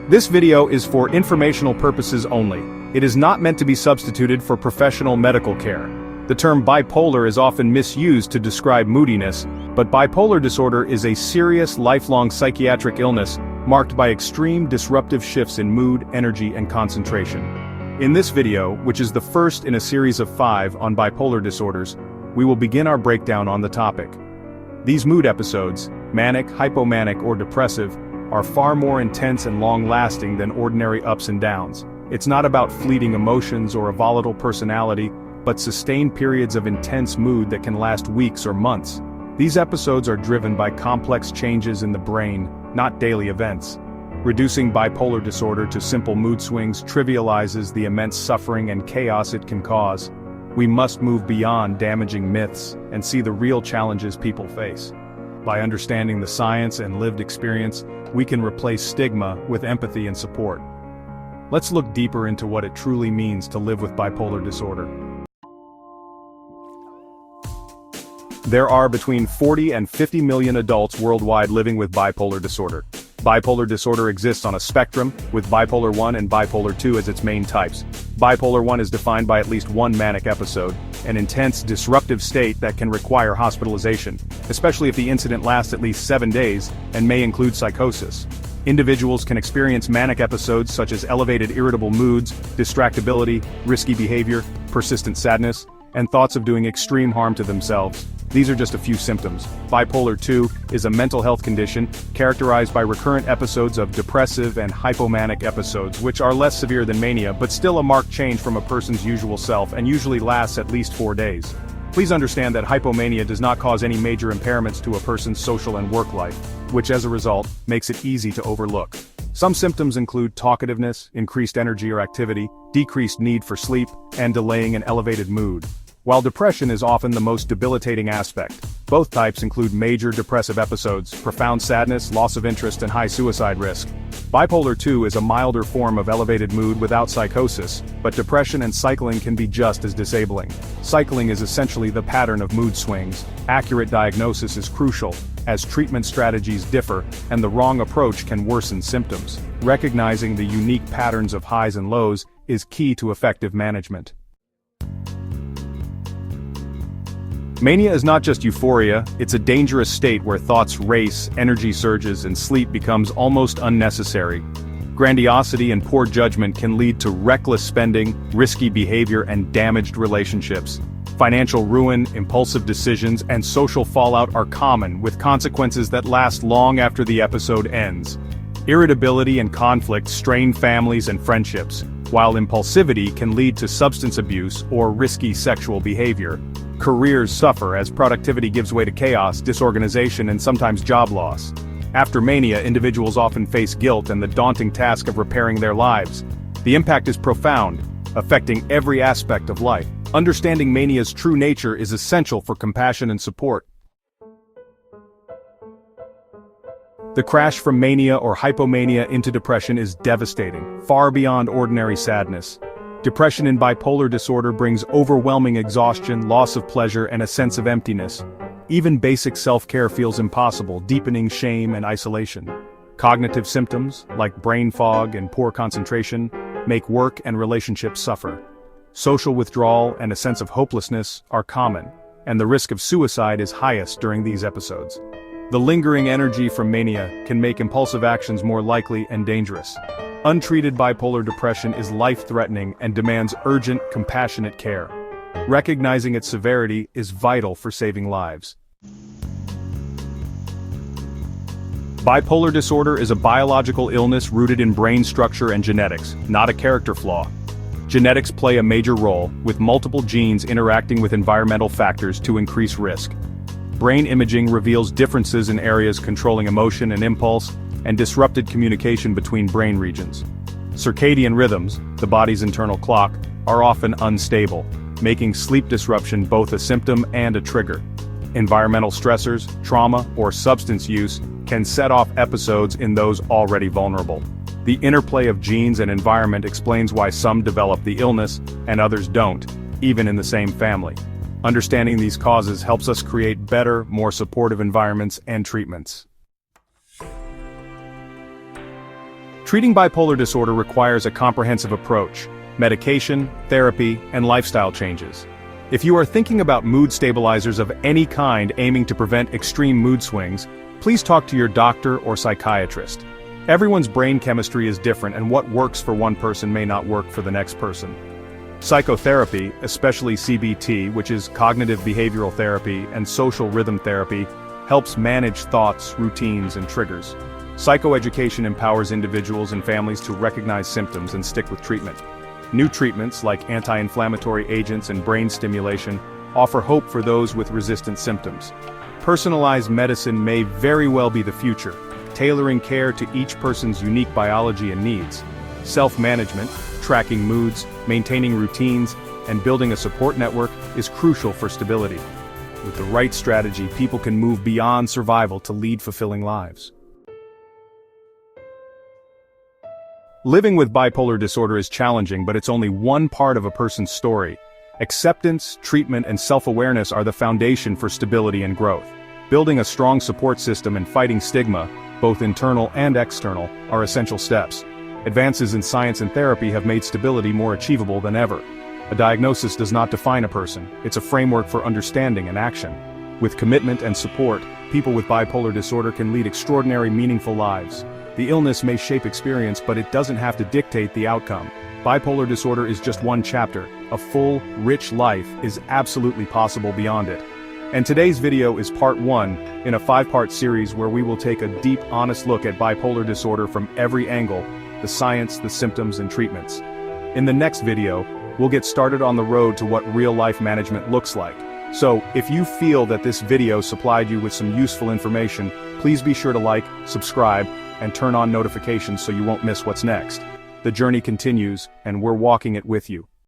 This video is for informational purposes only. It is not meant to be substituted for professional medical care. The term bipolar is often misused to describe moodiness, but bipolar disorder is a serious, lifelong psychiatric illness marked by extreme disruptive shifts in mood, energy, and concentration. In this video, which is the first in a series of 5 on bipolar disorders, we will begin our breakdown on the topic. These mood episodes, manic, hypomanic, or depressive, are far more intense and long-lasting than ordinary ups and downs. It's not about fleeting emotions or a volatile personality, but sustained periods of intense mood that can last weeks or months. These episodes are driven by complex changes in the brain, not daily events. Reducing bipolar disorder to simple mood swings trivializes the immense suffering and chaos it can cause. We must move beyond damaging myths and see the real challenges people face. By understanding the science and lived experience, we can replace stigma with empathy and support. Let's look deeper into what it truly means to live with bipolar disorder. There are between 40 and 50 million adults worldwide living with bipolar disorder. Bipolar disorder exists on a spectrum, with bipolar 1 and bipolar 2 as its main types. Bipolar 1 is defined by at least one manic episode, an intense, disruptive state that can require hospitalization, especially if the incident lasts at least 7 days, and may include psychosis. Individuals can experience manic episodes such as elevated irritable moods, distractibility, risky behavior, persistent sadness, and thoughts of doing extreme harm to themselves. These are just a few symptoms. Bipolar 2 is a mental health condition characterized by recurrent episodes of depressive and hypomanic episodes, which are less severe than mania but still a marked change from a person's usual self and usually lasts at least 4 days. Please understand that hypomania does not cause any major impairments to a person's social and work life, which as a result, makes it easy to overlook. Some symptoms include talkativeness, increased energy or activity, decreased need for sleep, and delaying an elevated mood. While depression is often the most debilitating aspect, both types include major depressive episodes, profound sadness, loss of interest, and high suicide risk. Bipolar 2 is a milder form of elevated mood without psychosis, but depression and cycling can be just as disabling. Cycling is essentially the pattern of mood swings. Accurate diagnosis is crucial, as treatment strategies differ, and the wrong approach can worsen symptoms. Recognizing the unique patterns of highs and lows is key to effective management. Mania is not just euphoria, it's a dangerous state where thoughts race, energy surges, and sleep becomes almost unnecessary. Grandiosity and poor judgment can lead to reckless spending, risky behavior, and damaged relationships. Financial ruin, impulsive decisions, and social fallout are common, with consequences that last long after the episode ends. Irritability and conflict strain families and friendships, while impulsivity can lead to substance abuse or risky sexual behavior. Careers suffer as productivity gives way to chaos, disorganization, and sometimes job loss. After mania, individuals often face guilt and the daunting task of repairing their lives. The impact is profound, affecting every aspect of life. Understanding mania's true nature is essential for compassion and support. The crash from mania or hypomania into depression is devastating, far beyond ordinary sadness. Depression in bipolar disorder brings overwhelming exhaustion, loss of pleasure, and a sense of emptiness. Even basic self-care feels impossible, deepening shame and isolation. Cognitive symptoms, like brain fog and poor concentration, make work and relationships suffer. Social withdrawal and a sense of hopelessness are common, and the risk of suicide is highest during these episodes. The lingering energy from mania can make impulsive actions more likely and dangerous. Untreated bipolar depression is life-threatening and demands urgent, compassionate care. Recognizing its severity is vital for saving lives. Bipolar disorder is a biological illness rooted in brain structure and genetics, not a character flaw. Genetics play a major role, with multiple genes interacting with environmental factors to increase risk. Brain imaging reveals differences in areas controlling emotion and impulse, and disrupted communication between brain regions. Circadian rhythms, the body's internal clock, are often unstable, making sleep disruption both a symptom and a trigger. Environmental stressors, trauma, or substance use can set off episodes in those already vulnerable. The interplay of genes and environment explains why some develop the illness and others don't, even in the same family. Understanding these causes helps us create better, more supportive environments and treatments. Treating bipolar disorder requires a comprehensive approach: medication, therapy, and lifestyle changes. If you are thinking about mood stabilizers of any kind aiming to prevent extreme mood swings, please talk to your doctor or psychiatrist. Everyone's brain chemistry is different, and what works for one person may not work for the next person. Psychotherapy, especially CBT, which is cognitive behavioral therapy, and social rhythm therapy, helps manage thoughts, routines, and triggers. Psychoeducation empowers individuals and families to recognize symptoms and stick with treatment. New treatments like anti-inflammatory agents and brain stimulation offer hope for those with resistant symptoms. Personalized medicine may very well be the future, tailoring care to each person's unique biology and needs. Self-management, tracking moods, maintaining routines, and building a support network is crucial for stability. With the right strategy, people can move beyond survival to lead fulfilling lives. Living with bipolar disorder is challenging, but it's only one part of a person's story. Acceptance, treatment, and self-awareness are the foundation for stability and growth. Building a strong support system and fighting stigma, both internal and external, are essential steps. Advances in science and therapy have made stability more achievable than ever. A diagnosis does not define a person, it's a framework for understanding and action. With commitment and support, people with bipolar disorder can lead extraordinary, meaningful lives. The illness may shape experience, but it doesn't have to dictate the outcome. Bipolar disorder is just one chapter. A full, rich life is absolutely possible beyond it. And today's video is part 1 in a 5-part series where we will take a deep, honest look at bipolar disorder from every angle: the science, the symptoms, and treatments. In the next video, we'll get started on the road to what real-life management looks like. So, if you feel that this video supplied you with some useful information, please be sure to like, subscribe, and turn on notifications so you won't miss what's next. The journey continues, and we're walking it with you.